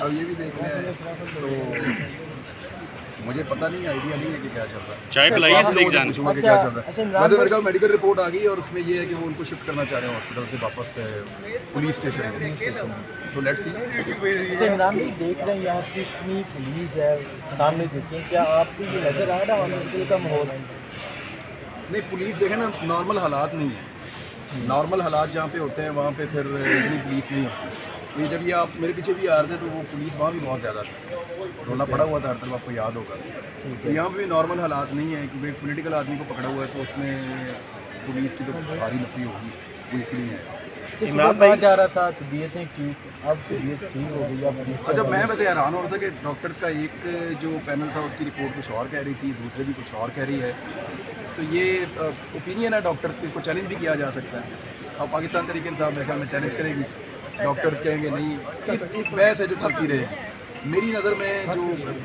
اب یہ بھی دیکھنا ہے تو مجھے پتہ نہیں، آئیڈیا نہیں ہے کہ کیا چل رہا ہے. چائے پلائیے صدیق جان. پوچھوں گا کہ کیا چل رہا ہے. میں تو میرے کو میڈیکل رپورٹ آ گئی ہے اور اس میں یہ ہے کہ وہ ان کو شفٹ کرنا چاہ رہے ہیں ہاسپٹل سے واپس پولیس اسٹیشن. تو لیٹس سی. عمران بھائی دیکھ رہے ہیں یہاں پہ اتنی پولیس ہے سامنے دیکھیں، کیا آپ کو یہ نظر آ رہا ہاسپٹل کا ماحول؟ نہیں، پولیس دیکھیں نا، نارمل حالات نہیں ہیں. نارمل حالات جہاں پہ ہوتے ہیں وہاں پہ پھر اتنی پولیس نہیں ہوتی. یہ جب یہ آپ میرے پیچھے بھی آ رہے تھے تو وہ پولیس وہاں بھی بہت زیادہ تھی، رونا پڑا ہوا تھا ہر طرف، آپ کو یاد ہوگا. تو یہاں پہ بھی نارمل حالات نہیں ہیں کیونکہ ایک پولیٹیکل آدمی کو پکڑا ہوا ہے تو اس میں پولیس کی تو بھاری نفری ہوگی، وہ اس لیے ہے. عمران بھائی جا رہا تھا طبیعتیں ٹھیک، اب طبیعت ٹھیک ہو گئی. اب اچھا، میں ویسے حیران ہو رہا تھا کہ ڈاکٹرز کا ایک جو پینل تھا اس کی رپورٹ کچھ اور کہہ رہی تھی، دوسرے بھی کچھ اور کہہ رہی ہے. تو یہ اوپینین ہے ڈاکٹرز کی، اس کو چیلنج بھی کیا جا سکتا ہے. اب پاکستان تحریک انصاف میرے خیال میں چیلنج کرے گی، ڈاکٹرز کہیں گے نہیں. ایک بحث ہے جو چلتی رہے گی. میری نظر میں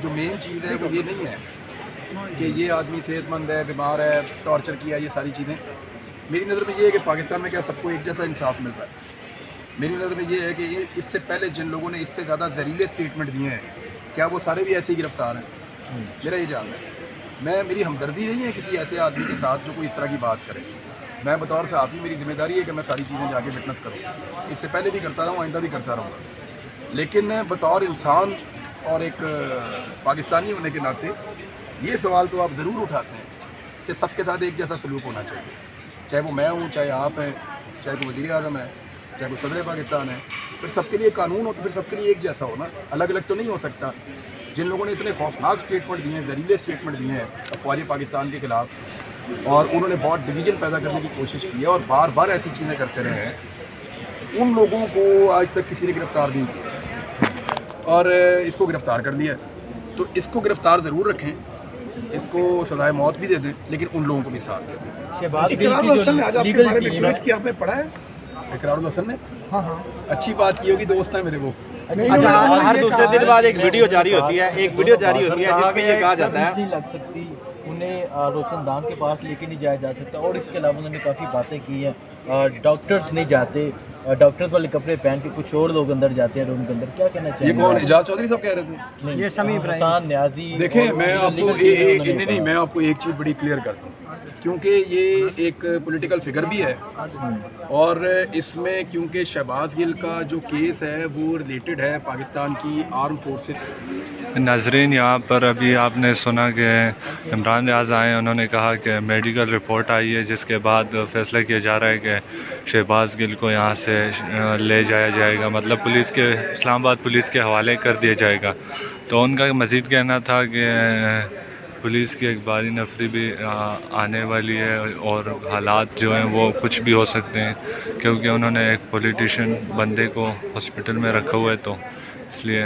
جو مین چیز ہے وہ یہ نہیں ہے کہ یہ آدمی صحت مند ہے، بیمار ہے، ٹارچر کیا، یہ ساری چیزیں. میری نظر میں یہ ہے کہ پاکستان میں کیا سب کو ایک جیسا انصاف مل رہا ہے. میری نظر میں یہ ہے کہ اس سے پہلے جن لوگوں نے اس سے زیادہ زہریلے اسٹیٹمنٹ دیے ہیں کیا وہ سارے بھی ایسے ہی گرفتار ہیں؟ میرا یہ جاننا ہے. میری ہمدردی نہیں ہے کسی ایسے آدمی کے ساتھ جو کوئی اس طرح کی بات کرے. میں بطور صحافی میری ذمہ داری ہے کہ میں ساری چیزیں جا کے وٹنس کروں. اس سے پہلے بھی کرتا رہا ہوں، آئندہ بھی کرتا رہوں گا. لیکن بطور انسان اور ایک پاکستانی ہونے کے ناطے یہ سوال تو آپ ضرور اٹھاتے ہیں کہ سب کے ساتھ ایک جیسا سلوک ہونا چاہیے، چاہے وہ میں ہوں، چاہے آپ ہیں، چاہے کوئی وزیر اعظم ہے، چاہے کوئی صدر پاکستان ہے. پھر سب کے لیے قانون ہو تو پھر سب کے لیے ایک جیسا ہونا، الگ الگ تو نہیں ہو سکتا. جن لوگوں نے اتنے خوفناک اسٹیٹمنٹ دیے ہیں، زہریلے اسٹیٹمنٹ دیے ہیں افواج پاکستان کے خلاف، اور انہوں نے بہت ڈویژن پیدا کرنے کی کوشش کی ہے اور بار بار ایسی چیزیں کرتے رہے ہیں، ان لوگوں کو آج تک کسی نے گرفتار نہیں کیا اور اس کو گرفتار کر لیا. تو اس کو گرفتار ضرور رکھیں، اس کو سزائے موت بھی دے دیں، لیکن ان لوگوں کو بھی ساتھ دے دیں. اقرار الحسن نے آج آپ کے بارے میں ٹویٹ کیا، آپ نے پڑھا ہے؟ اقرار الحسن نے اچھی بات کی ہوگی، دوست ہیں میرے وہ. اچھا، ہر دوسرے دن بعد ایک ویڈیو جاری ہوتی ہے جس میں یہ کہا جاتا ہے نہیں لگ سکتی انہیں روشن دان کے پاس لے کے نہیں جایا جا سکتا، اور اس کے علاوہ انہوں نے کافی باتیں کی ہیں. ڈاکٹرز نہیں جاتے، ڈاکٹرز والے کپڑے پہن کے کچھ اور لوگ اندر جاتے ہیں روم کے اندر. کیا کہنا چاہیے؟ یہ کون؟ اعجاز چودھری صاحب کہہ رہے تھے؟ یہ سمیع ابراہیم نیازی. دیکھیں، میں آپ کو ایک چیز بڑی کلیئر کرتا ہوں، کیونکہ یہ ایک پولیٹیکل فگر بھی ہے اور اس میں کیونکہ شہباز گل کا جو کیس ہے وہ ریلیٹڈ ہے پاکستان کی آرم فورسز. ناظرین، یہاں پر ابھی آپ نے سنا کہ عمران ریاض آئے، انہوں نے کہا کہ میڈیکل رپورٹ آئی ہے جس کے بعد فیصلہ کیا جا رہا ہے کہ شہباز گل کو یہاں سے لے جایا جائے گا، مطلب پولیس کے اسلام آباد پولیس کے حوالے کر دیا جائے گا. تو ان کا مزید کہنا تھا کہ پولیس کی ایک باری نفری بھی آنے والی ہے اور حالات جو ہیں وہ کچھ بھی ہو سکتے ہیں، کیونکہ انہوں نے ایک پولیٹیشین بندے کو ہاسپٹل میں رکھا ہوا ہے، تو اس لیے